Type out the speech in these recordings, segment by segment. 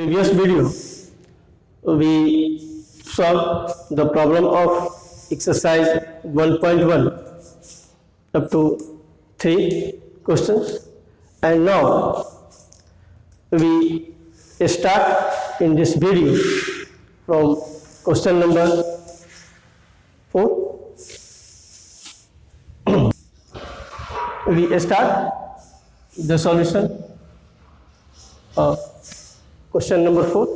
previous video, we solved the problem of exercise 1.1 up to 3 questions, and now we start in this video from question number 4. We start the solution of question number 4.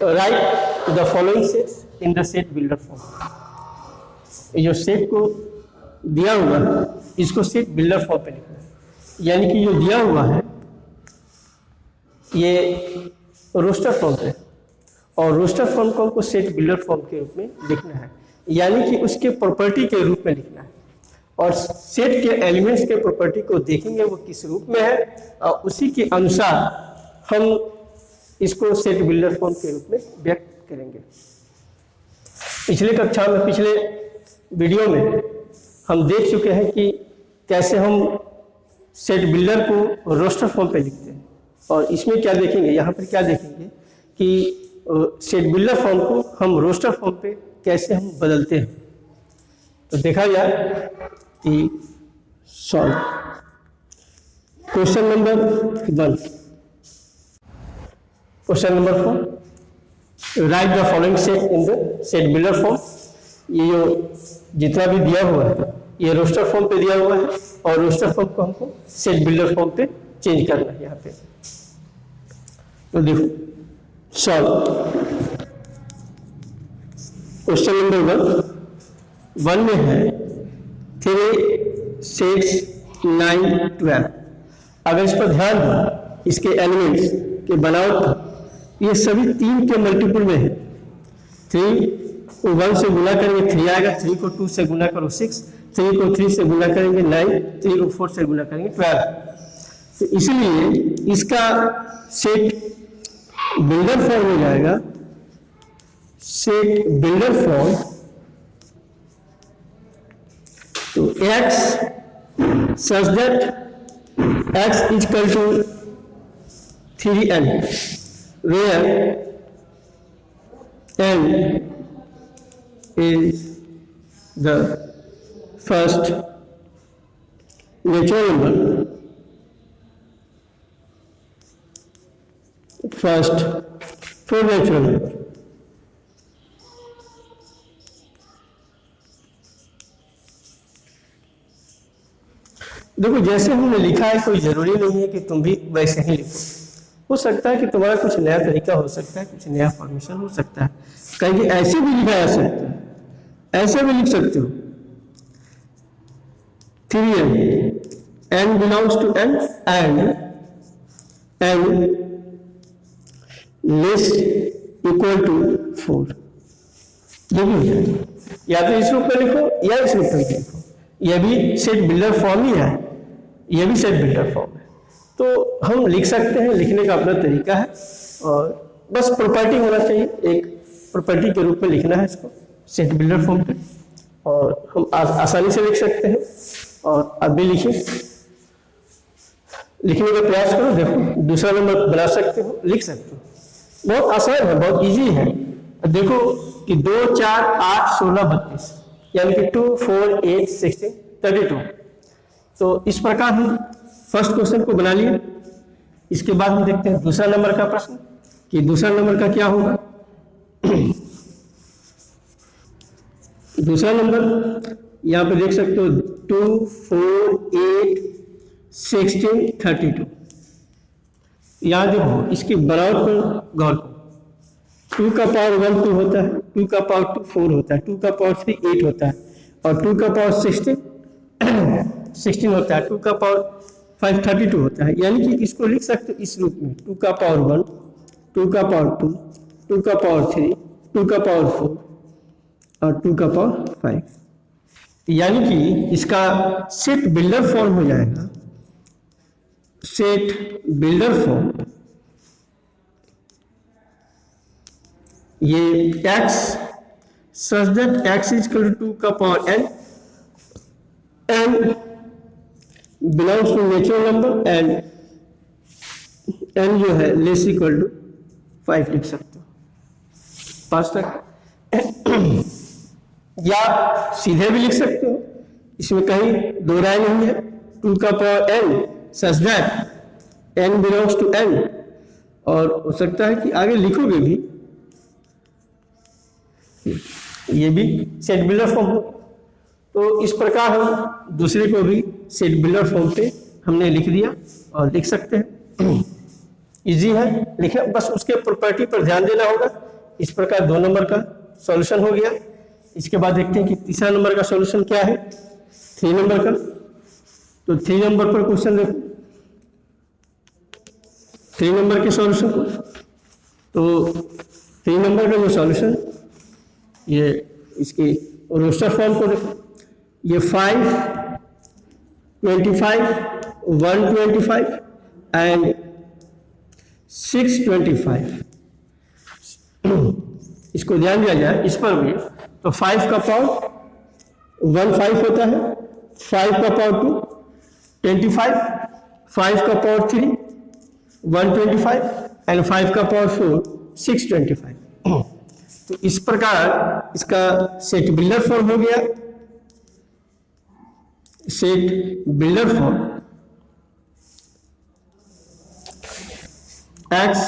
Write the following sets in the set builder form. ये जो set को दिया हुआ है इसको set builder form पे लिखना है, यानी कि जो दिया हुआ है ये रोस्टर फॉर्म पे, और रोस्टर फॉर्म को हमको सेट बिल्डर फॉर्म के रूप में लिखना है, यानी कि उसके प्रॉपर्टी के रूप में लिखना है, और सेट के एलिमेंट्स के प्रॉपर्टी को देखेंगे वो किस रूप में है, और उसी के अनुसार हम इसको सेट बिल्डर फॉर्म के रूप में व्यक्त करेंगे। पिछले कक्षा में, पिछले वीडियो में हम देख चुके हैं कि कैसे हम सेट बिल्डर को रोस्टर फॉर्म पे लिखते हैं, और इसमें क्या देखेंगे, यहाँ पर क्या देखेंगे कि सेट बिल्डर फॉर्म को हम रोस्टर फॉर्म पे कैसे हम बदलते हैं। तो देखा जाए कि solve question number 1। Question number 4, right the following set in the set builder form. ये जो जितना भी दिया हुआ है ये रोस्टर फॉर्म पे दिया हुआ है, और रोस्टर फॉर्म को हमको सेट बिल्डर फॉर्म पे चेंज करना है यहाँ पे। तो देखो सॉल्व क्वेश्चन नंबर 1 में है 3, 6, 9, 12। अगर इस पर ध्यान दो, इसके एलिमेंट्स के बनावट ये सभी 3 के मल्टीपल में है। 3 को 1 से गुना करेंगे 3 आएगा, 3 को 2 से गुना करो 6, 3 को 3 से गुना करेंगे 9, 3 को 4 से गुना करेंगे 12। तो इसलिए इसका सेट बिल्डर फॉर्म हो जाएगा, सेट बिल्डर फॉर्म। तो x such that x is equal to 3n, where n is the first natural number, first 4 natural number। देखो जैसे हमने लिखा है कोई जरूरी नहीं है कि तुम भी वैसे ही लिखो, हो सकता है कि तुम्हारा कुछ नया तरीका हो सकता है, कुछ नया फॉर्मेशन हो सकता है, कहीं ऐसे भी लिखा जा सकता है, ऐसे भी लिख सकते हो 3n, n belongs to n and n less equal to 4। ये भी हो जाएगा, या तो इस रूप में लिखो या इस रूप में लिखो, यह भी सेट बिल्डर फॉर्म ही है, यह भी सेट बिल्डर फॉर्म है। तो हम लिख सकते हैं, लिखने का अपना तरीका है, और बस प्रॉपर्टी होना चाहिए, एक प्रॉपर्टी के रूप में लिखना है इसको सेट बिल्डर फॉर्म पे, और हम आसानी से लिख सकते हैं। और अब भी लिखिए, लिखने का प्रयास करो, देखो दूसरा नंबर बना सकते हो, लिख सकते हो, बहुत आसान है, बहुत इजी है। देखो कि 2, 4, 8, 16, 32, यानी कि 2, 4, 8, 16, 32। तो इस प्रकार हम फर्स्ट क्वेश्चन को बना लिए। इसके बाद हम देखते हैं दूसरा नंबर का प्रश्न, कि दूसरा नंबर का क्या होगा। दूसरा नंबर यहाँ पे देख सकते हो 2, 4, 8, 16, 32। यहाँ देखो इसकी बनावट पर गौर करो, 2 का पावर 1 2 होता है, 2 का पावर 2 4 होता है, 2 का पावर 3 8 होता है, और 2 का पावर 16 होता है, 2 का पावर 5 32 होता है। यानी कि इसको लिख सकते हो इस रूप में, 2 का पावर 1, 2 का पावर 2, 2 का पावर 3, 2 का पावर 4 और 2 का पावर 5। यानी कि इसका सेट बिल्डर फॉर्म हो जाएगा, सेट बिल्डर फॉर्म। ये x such that x is equal to 2 का power n, n belongs to natural number and n जो है लेस इक्वल टू 5 लिख सकते हो 5 तक। या सीधे भी लिख सकते हो, इसमें कहीं दो राय नहीं है। 2 का power n such that n belongs to n, और हो सकता है कि आगे लिखोगे भी, ये भी सेट बिल्डर फॉर्म हो। तो इस प्रकार हम दूसरे को भी सेट बिल्डर फॉर्म पे हमने लिख दिया और लिख सकते हैं। इजी है लिखना, बस उसके प्रॉपर्टी पर ध्यान देना होगा। इस प्रकार 2 नंबर का सॉल्यूशन हो गया। इसके बाद देखते हैं कि तीसरा नंबर का सॉल्यूशन क्या है, 3 नंबर का। तो 3 नंबर पर क्वेश्चन देखो, 3 नंबर के सॉल्यूशन को। तो 3 नंबर का जो सॉल्यूशन, ये इसकी रोस्टर फॉर्म को देखो। ये 5, 25, 125 एंड 625। इसको ध्यान दिया जाए इस पर भी, तो 5 का पावर 1 5 होता है, 5 का पावर 2 25, 5 का पावर 3 125 एंड 5 का पावर 4 625। तो इस प्रकार इसका सेट बिल्डर फॉर्म हो गया। Set builder form x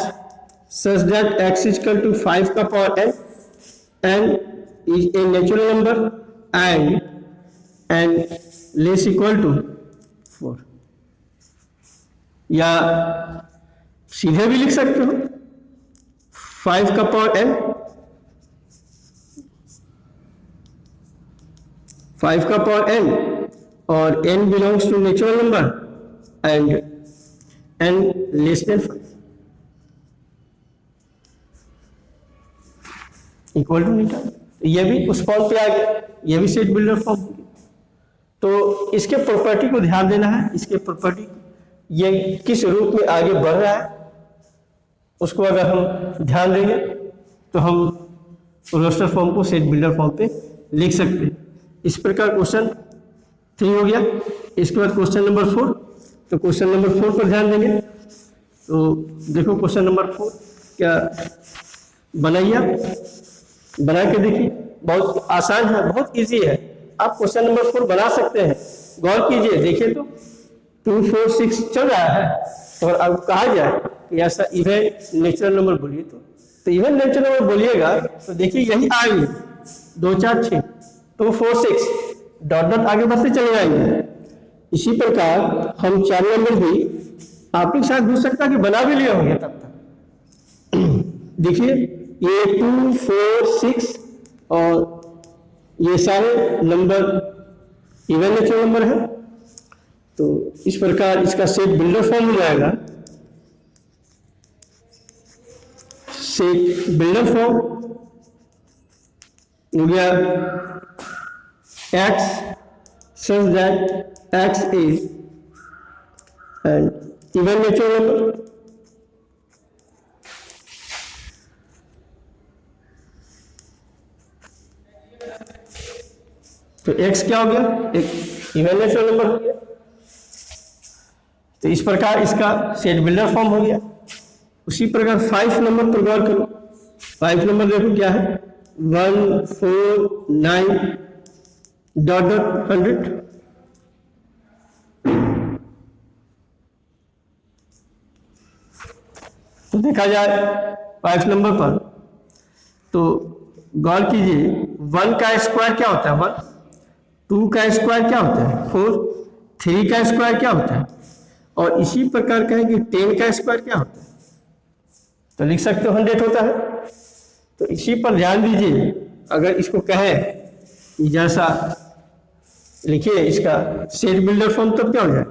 such that x is equal to 5 का power n is a natural number and less equal to 4। या सीधे भी लिख सकते हो, 5 का पावर n, 5 का पावर n और n belongs to natural number and n less than 5 equal to metre. ये भी उस फॉर्म पे आ गया, ये भी सेट बिल्डर फॉर्म। तो इसके प्रॉपर्टी को ध्यान देना है, इसके प्रॉपर्टी ये किस रूप में आगे बढ़ रहा है उसको अगर हम ध्यान देंगे तो हम रोस्टर फॉर्म को सेट बिल्डर फॉर्म पे लिख सकते हैं। इस प्रकार क्वेश्चन 3 हो गया। इसके बाद क्वेश्चन नंबर 4। तो क्वेश्चन नंबर 4 पर ध्यान देंगे। तो देखो क्वेश्चन नंबर 4 क्या बनाइए, बना के देखिए। बहुत आसान है, बहुत इजी है, आप क्वेश्चन नंबर 4 बना सकते हैं। गौर कीजिए, देखिए तो 2 4 6 चल रहा है, और अब कहा जाए कि ऐसा इवन नेचुरल नंबर बोलिए तो इवन नेचुरल नंबर बोलिएगा तो देखिए यही आएंगे 2 4 6 2 4 6 डॉट डॉट आगे बढ़ते चले जाएंगे। इसी प्रकार हम 4 नंबर भी आपके साथ हो सकता है कि बना भी लिए होंगे तब तक। देखिए ये 2 4 6 और ये सारे नंबर इवन नेचुरल नंबर है। तो इस प्रकार इसका सेट बिल्डर फॉर्म हो जाएगा। सेट बिल्डर फॉर्म हो गया x such that x is an even natural number तो x क्या हो गया, एक इवन नेचुरल नंबर हो गया। तो इस प्रकार इसका सेट बिल्डर फॉर्म हो गया। उसी प्रकार 5 नंबर पर गौर करो। 5 नंबर देखो क्या है, 1 4 9 डॉट डॉट 100। तो देखा जाए 5 नंबर पर तो गौर कीजिए, 1 का स्क्वायर क्या होता है 1, 2 का स्क्वायर क्या होता है 4, 3 का स्क्वायर क्या होता है, और इसी प्रकार कहें कि 10 का स्क्वायर क्या होता है, तो लिख सकते हो 100 होता है। तो इसी पर ध्यान दीजिए। अगर इसको कहें जैसा लिखिए इसका सेट बिल्डर फॉर्म, तब क्या हो जाए,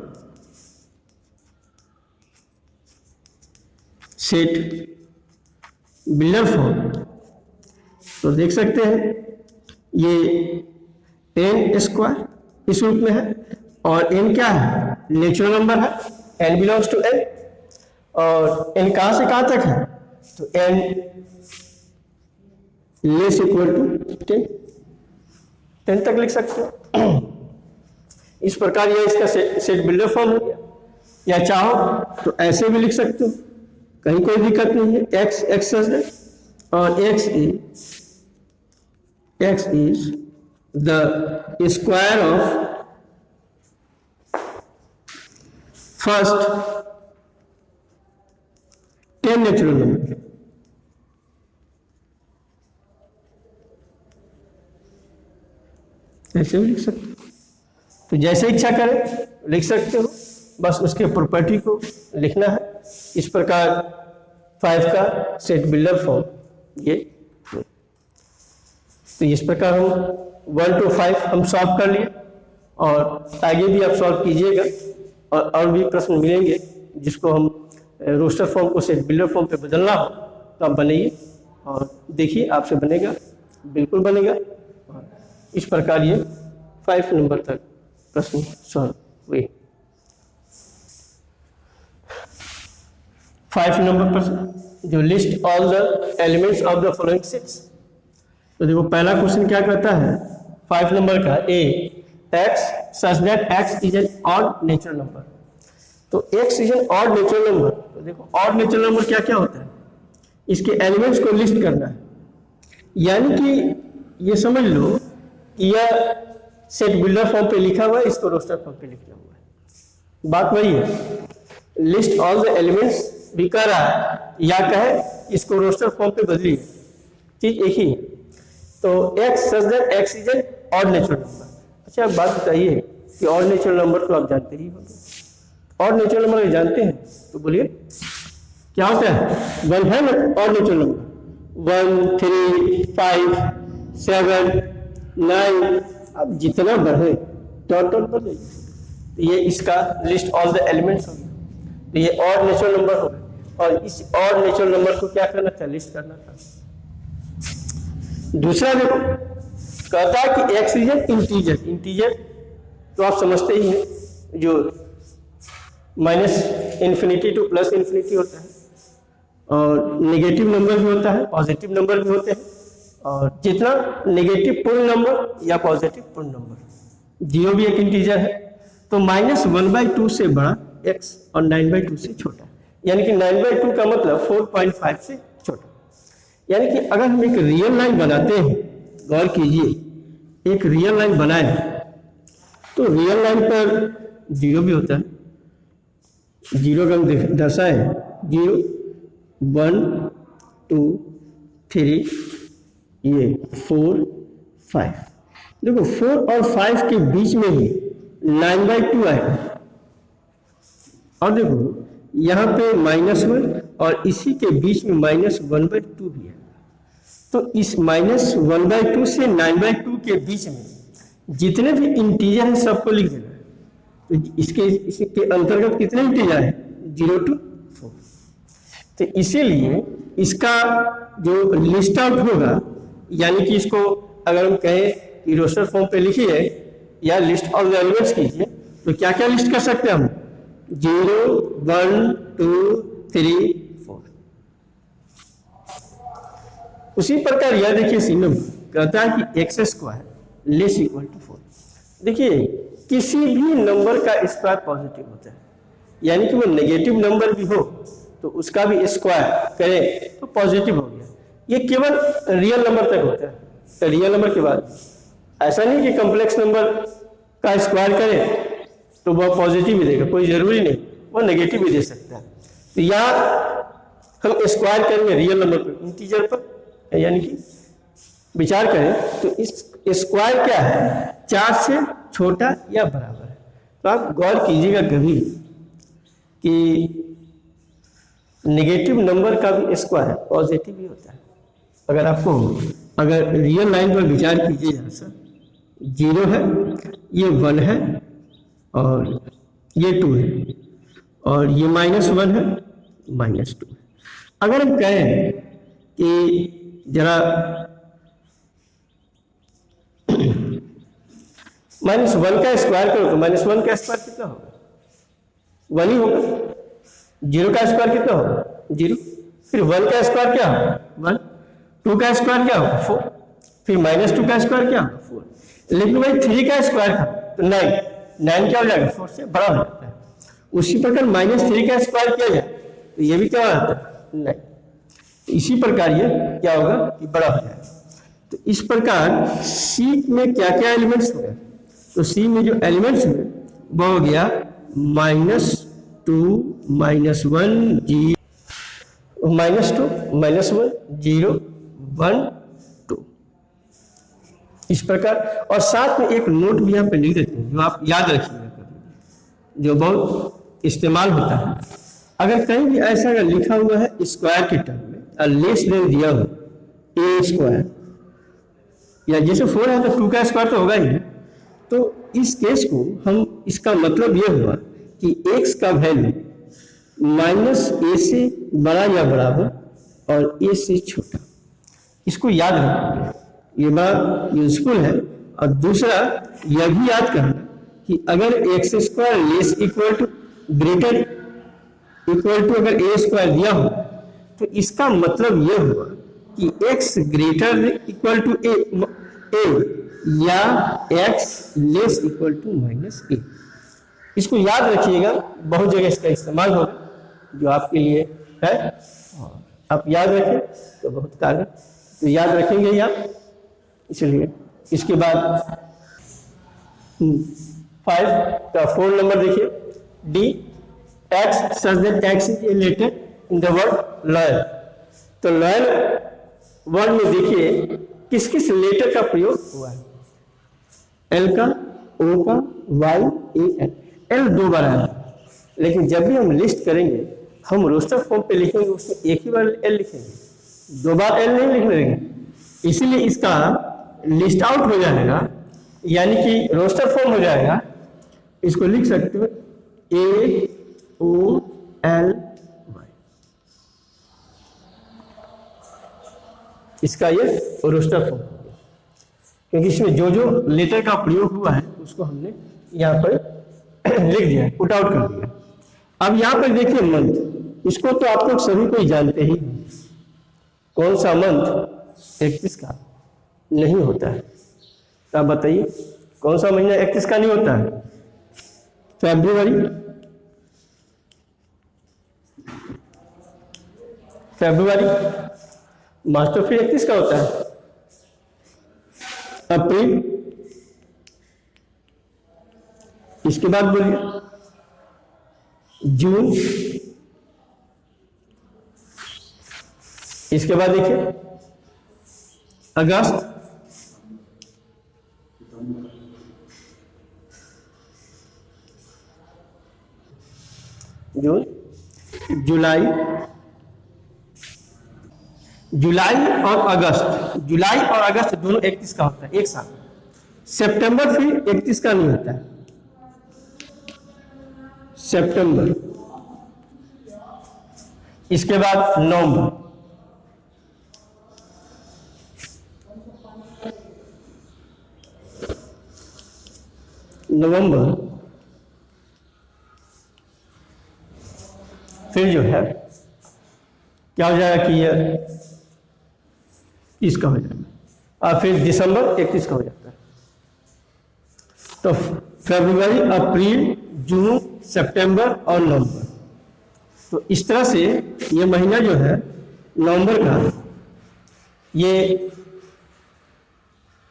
सेट बिल्डर फॉर्म। तो देख सकते हैं ये n स्क्वायर इस रूप में है, और n क्या है, नेचुरल नंबर है, n बिलोंग्स टू n, और n कहां से कहां तक है, तो n लेस इक्वल टू 10 तक लिख सकते हो। इस प्रकार ये इसका सेट बिल्डर फॉर्म हो गया। या चाहो तो ऐसे भी लिख सकते हो, कहीं कोई दिक्कत नहीं है, एक्स एक्स और x is the square of first 10 natural number. ऐसे भी लिख सकते हो, तो जैसे इच्छा करें लिख सकते हो, बस उसके प्रॉपर्टी को लिखना है। इस प्रकार 5 का सेट बिल्डर फॉर्म ये। तो इस प्रकार हम 1 to 5 हम सॉल्व कर लिए, और आगे भी आप सॉल्व कीजिएगा, और भी प्रश्न मिलेंगे जिसको हम रोस्टर फॉर्म को सेट बिल्डर फॉर्म पे बदलना हो तो आप बनाइए और देखिए आपसे बनेगा, बिल्कुल बनेगा। और इस प्रकार ये 5 नंबर तक प्रश्न सॉल्व हुए। 5 नंबर प्रश्न जो list all the elements of the following 6। तो देखो पहला क्वेश्चन क्या कहता है 5 नंबर का, A X such that x is an odd natural number. तो X is an odd natural number. तो देखो ऑड नेचुरल नंबर क्या क्या होता है, इसके एलिमेंट्स को लिस्ट करना है, यानी कि ये समझ लो कि यह सेट बिल्डर फॉर्म पे लिखा हुआ है, इसको रोस्टर फॉर्म पे लिखना हुआ है। बात वही है, लिस्ट ऑल द एलिमेंट्स भी कह रहा है या कहे इसको रोस्टर फॉर्म पे बदलिए, चीज एक ही है। तो x such that x is an odd natural number. अच्छा आप बात बताइए कि ऑड नेचुरल नंबर तो आप जानते ही होंगे, ऑड नेचुरल नंबर जानते हैं तो बोलिए क्या होता है। 1 है ना ऑड नेचुरल नंबर, 1 3 5 7 9, अब जितना बढ़े डॉट डॉट बढ़े, तो ये इसका लिस्ट ऑल द एलिमेंट्स हो गया, तो ये ऑड नेचुरल नंबर हो गया। और इस ऑड नेचुरल नंबर को क्या करना था, लिस्ट करना था। दूसरा देखो कहता है कि x is N integer. Integer तो आप समझते ही हैं, जो -∞ टू +∞ होता है, और नेगेटिव नंबर भी होता है, पॉजिटिव नंबर भी होते हैं, और जितना नेगेटिव पूर्ण नंबर या पॉजिटिव पूर्ण नंबर, 0 भी एक इंटीजर है। तो -1/2 से बड़ा x और 9/2 से छोटा, यानी कि 9/2 का मतलब 4.5 से छोटा। यानी कि अगर हम एक रियल लाइन बनाते हैं, गौर कीजिए एक रियल लाइन बनाए तो रियल लाइन पर 0 भी होता है, 0 का हम दर्शाए 0 1 2 3 ये 4 5। देखो 4 और 5 के बीच में ही 9/2 आएगा, और देखो यहाँ पे -1 और इसी के बीच में -1/2 भी है। तो इस -1/2 से 9/2 के बीच में जितने भी इंटीजर हैं सबको लिख देना है। तो इसके अंतर्गत कितने इंटीजर हैं, 0 to 4। तो इसीलिए इसका जो लिस्ट आउट होगा, यानी कि इसको अगर हम कहें कि रोस्टर फॉर्म पे लिखिए या लिस्ट ऑफ द एलिमेंट्स कीजिए, तो क्या क्या लिस्ट कर सकते हैं हम, 0 1 2 3 4। उसी प्रकार यह देखिए सी नंबर कहता है कि x² लेस इक्वल टू 4। देखिए किसी भी नंबर का स्क्वायर पॉजिटिव होता है, यानी कि वो नेगेटिव नंबर भी हो तो उसका भी स्क्वायर करें तो पॉजिटिव हो गया। ये केवल रियल नंबर तक होता है, तो रियल नंबर के बाद ऐसा नहीं कि कॉम्प्लेक्स नंबर का स्क्वायर करें तो वह पॉजिटिव ही देगा, कोई जरूरी नहीं, वो नेगेटिव भी दे सकता है। तो यहाँ हम स्क्वायर करेंगे रियल नंबर पर, इंटीजर पर, यानी कि विचार करें तो इस स्क्वायर क्या है, 4 से छोटा या बराबर है। तो आप गौर कीजिएगा कभी कि नेगेटिव नंबर का भी स्क्वायर पॉजिटिव ही होता है। अगर रियल लाइन पर विचार कीजिए, यहाँ से 0 है, ये 1 है, और ये 2 है, और ये -1 है, -2 है। अगर हम कहें कि जरा -1 का स्क्वायर करो तो -1 का स्क्वायर कितना होगा, 1 ही होगा। 0 का स्क्वायर कितना होगा, 0। फिर 1 का स्क्वायर क्या होगा, 1। 2 का स्क्वायर क्या होगा, 4। फिर -2 का स्क्वायर क्या होगा, 4। लेकिन भाई 3 का स्क्वायर था तो 9 क्या हो जाएगा, 4 से बड़ा हो जाता है। उसी प्रकार -3 का स्क्वायर किया जाए तो ये भी क्या हो जाता है, नहीं। इसी प्रकार ये क्या होगा कि बड़ा हो जाएगा। तो इस प्रकार सी में क्या क्या एलिमेंट्स हो गए, तो सी में जो एलिमेंट्स हुए वो हो गया -2 -1 0 -2 -1 0 1 2 इस प्रकार। और साथ में एक नोट भी यहाँ पे लिख देते हैं जो आप याद रखिएगा, जो बहुत इस्तेमाल होता है। अगर कहीं भी ऐसा अगर लिखा हुआ है स्क्वायर के टर्म में और लेस देन दिया हो ए स्क्वायर, या जैसे 4 है तो 2 का स्क्वायर तो होगा ही, तो इस केस को हम, इसका मतलब ये हुआ कि x का वैल्यू -a से बड़ा या बराबर और a से छोटा। इसको याद रखना, ये बात यूजफुल है। और दूसरा यह भी याद करना कि अगर x square less equal to greater equal to अगर a स्क्वायर दिया हो तो इसका मतलब यह हुआ कि x greater equal to a या x less equal to -a। इसको याद रखिएगा, बहुत जगह इसका इस्तेमाल होगा, जो आपके लिए है, आप याद रखें तो बहुत कारगर, तो याद रखेंगे ही आप। इसलिए इसके बाद 5 का 4 नंबर देखिए, D x such that x is a letter in the word loyal. तो लॉयल वर्ड में देखिए किस किस लेटर का प्रयोग हुआ है, एल का, ओ का, वाई, ए, एल। एल 2 बार आया, लेकिन जब भी हम लिस्ट करेंगे हम रोस्टर फॉर्म पे लिखेंगे, उसमें एक ही बार एल लिखेंगे, 2 बार एल नहीं लिखने देंगे। इसीलिए इसका लिस्ट आउट हो जाएगा, यानी कि रोस्टर फॉर्म हो जाएगा। इसको लिख सकते हो ए ओ एल वाई, इसका ये रोस्टर फॉर्म, क्योंकि इसमें जो जो लेटर का प्रयोग हुआ है उसको हमने यहाँ पर लिख दिया, पुट आउट कर दिया। अब यहाँ पर देखिए मंथ, इसको तो आप लोग सभी कोई जानते ही, कौन सा मंथ 31 का नहीं होता है। तो आप बताइए कौन सा महीना 31 का नहीं होता है? फरवरी, मार्च तो फिर 31 का होता है। अप्रैल, इसके बाद बोलिए जून, इसके बाद देखिए अगस्त, जून, जुलाई, जुलाई और अगस्त, जुलाई और अगस्त दोनों 31 का होता है एक साथ। सितंबर फिर 31 का नहीं होता है, सितंबर। इसके बाद नवंबर, नवंबर, फिर जो है क्या हो जाएगा कि ये 30 का हो जाएगा, और फिर दिसंबर 31 का हो जाता है। तो फरवरी, अप्रैल, जून, सितंबर और नवंबर। तो इस तरह से ये महीना जो है नवंबर का, ये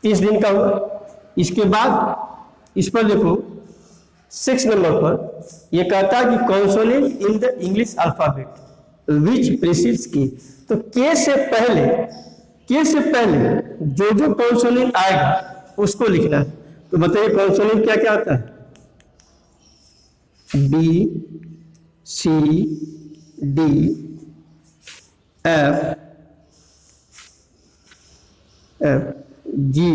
30 दिन का हुआ। इसके बाद इस पर देखो 6 नंबर पर ये कहता है कि consonant in the English alphabet which precedes के। तो के से पहले जो जो कॉन्सोनेंट आएगा उसको लिखना है। तो बताइए कॉन्सोनेंट क्या क्या होता है? बी, सी, डी, एफ, जी,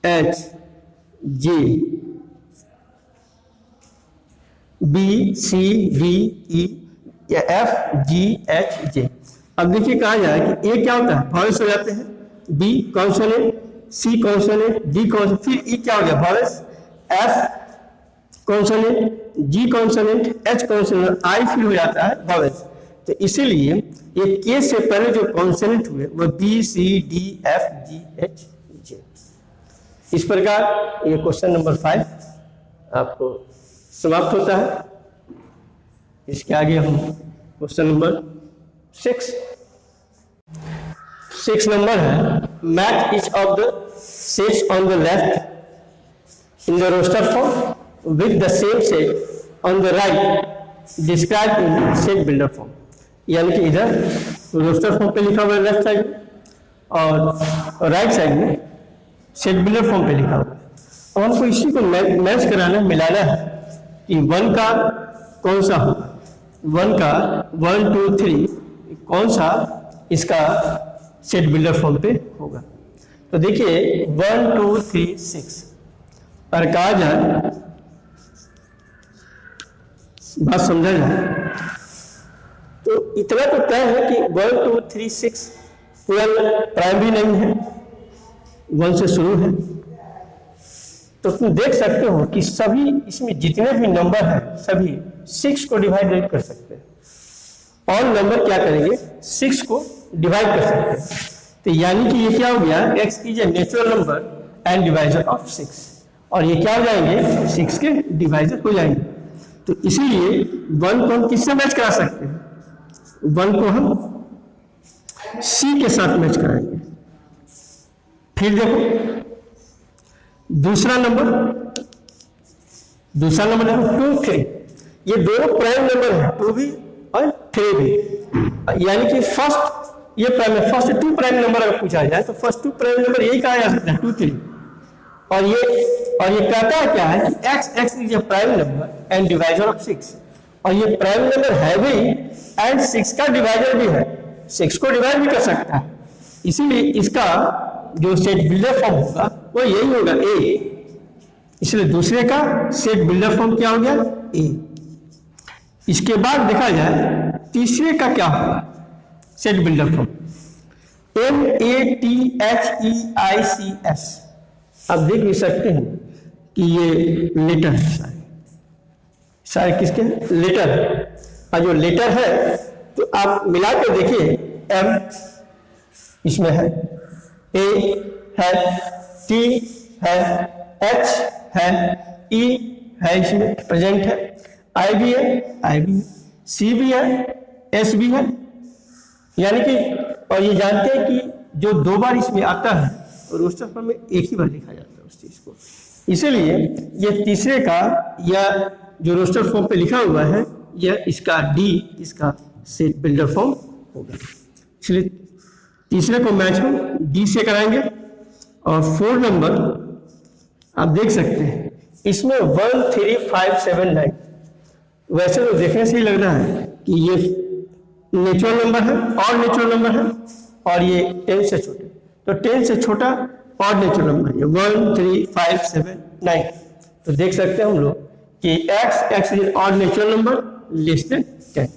एच, जे, बी, सी, डी, ई, एफ, जी, एच, जे। अब देखिए कहा जाए कि ए क्या होता है? वॉइस हो जाते हैं, बी कॉन्सोनेंट, सी कॉन्सोनेंट, डी कॉन्सोनेंट, फिर ई क्या हो गया? वॉइस, एफ कॉन्सोनेंट, जी कॉन्सोनेंट, एच कॉन्सोनेंट, आई फिर हो जाता है वॉइस। तो इसीलिए ये के से पहले जो कॉन्सोनेंट हुए वो बी, सी, डी, एफ, जी, एच, जे। इस प्रकार ये क्वेश्चन नंबर 5 आपको समाप्त होता है। इसके आगे हम क्वेश्चन नंबर 6 नंबर है, match each of the sets on the left in the roster form with the same set on the right describe in set builder form. यानी कि इधर रोस्टर फॉर्म पे लिखा हुआ है लेफ्ट साइड में और राइट साइड में सेट बिल्डर फॉर्म पे लिखा हुआ है। और हमको इसी को मैच कराना, मिलाना है कि 1 का कौन सा होगा, 1 का 1 2 3 कौन सा इसका सेट बिल्डर फॉर्म पे होगा। तो देखिए 1 2 3 6 और कहा जाए, बात समझा जाए तो इतना तो तय है कि 1 2 3 6 पूरा प्राइम भी नहीं है, 1 से शुरू है। तो तुम देख सकते हो कि सभी इसमें जितने भी नंबर हैं सभी 6 को डिवाइड कर सकते हैं। और नंबर क्या करेंगे, 6 को डिवाइड कर सकते हैं। तो यानी कि ये क्या हो गया, x is a natural number and divisor of 6, और ये क्या हो जाएंगे, 6 के डिवाइजर हो जाएंगे। तो इसीलिए 1 को हम किससे मैच करा सकते हैं, 1 को हम C के साथ मैच कराएंगे। फिर देखो दूसरा नंबर देखो 2 3, ये दोनों प्राइम नंबर है, 2 भी और 3 भी। यानी कि फर्स्ट ये प्राइम है, फर्स्ट 2 प्राइम नंबर अगर पूछा जाए तो फर्स्ट 2 प्राइम नंबर यही कहा जा सकता है 2 3। और ये कहता है क्या है कि x is a prime number and divisor of 6, और ये प्राइम नंबर है भी एंड 6 का डिवाइजर भी है, 6 को डिवाइड भी कर सकता है। इसीलिए इसका जो सेट बिल्डर फॉर्म होगा वो यही होगा A। इसलिए दूसरे का सेट बिल्डर फॉर्म क्या हो गया, A। इसके बाद देखा जाए तीसरे का क्या होगा सेट बिल्डर फॉर्म, MATHEICS। आप देख भी सकते हैं कि ये लेटर है, सारे किसके लेटर है। और जो लेटर है तो आप मिला कर देखिए, M इसमें है, A है, T है, H है, E है, इसमें प्रेजेंट है, I भी है, C भी है, S भी है। यानी कि और ये जानते हैं कि जो 2 बार इसमें आता है तो रोस्टर फॉर्म में एक ही बार लिखा जाता है उस चीज को। इसीलिए ये तीसरे का या जो रोस्टर फॉर्म पे लिखा हुआ है यह इसका D इसका सेट बिल्डर फॉर्म होगा। इसलिए तीसरे को मैच हम D से कराएंगे। और 4 नंबर आप देख सकते हैं, इसमें 1 3 5 7 9, वैसे तो देखने से ही लग रहा है कि ये नेचुरल नंबर है और नेचुरल नंबर है, और ये 10 से छोटे, तो 10 से छोटा और नेचुरल नंबर है 1 3 5 7 9। तो देख सकते हैं हम लोग कि x इज और नेचुरल नंबर लेस देन 10।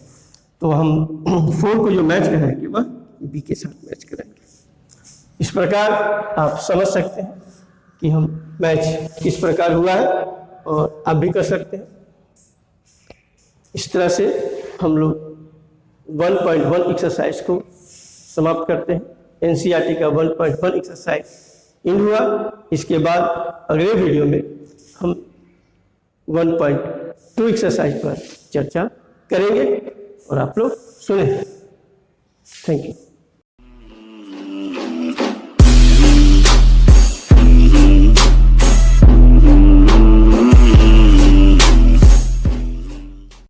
तो हम 4 को जो मैच करेंगे वह B के साथ मैच करेंगे। इस प्रकार आप समझ सकते हैं कि हम मैच किस प्रकार हुआ है, और आप भी कर सकते हैं। इस तरह से हम लोग 1.1 एक्सरसाइज को समाप्त करते हैं। NCERT का 1.1 एक्सरसाइज इन हुआ। इसके बाद अगले वीडियो में हम 1.2 एक्सरसाइज पर चर्चा करेंगे और आप लोग सुने। Thank you.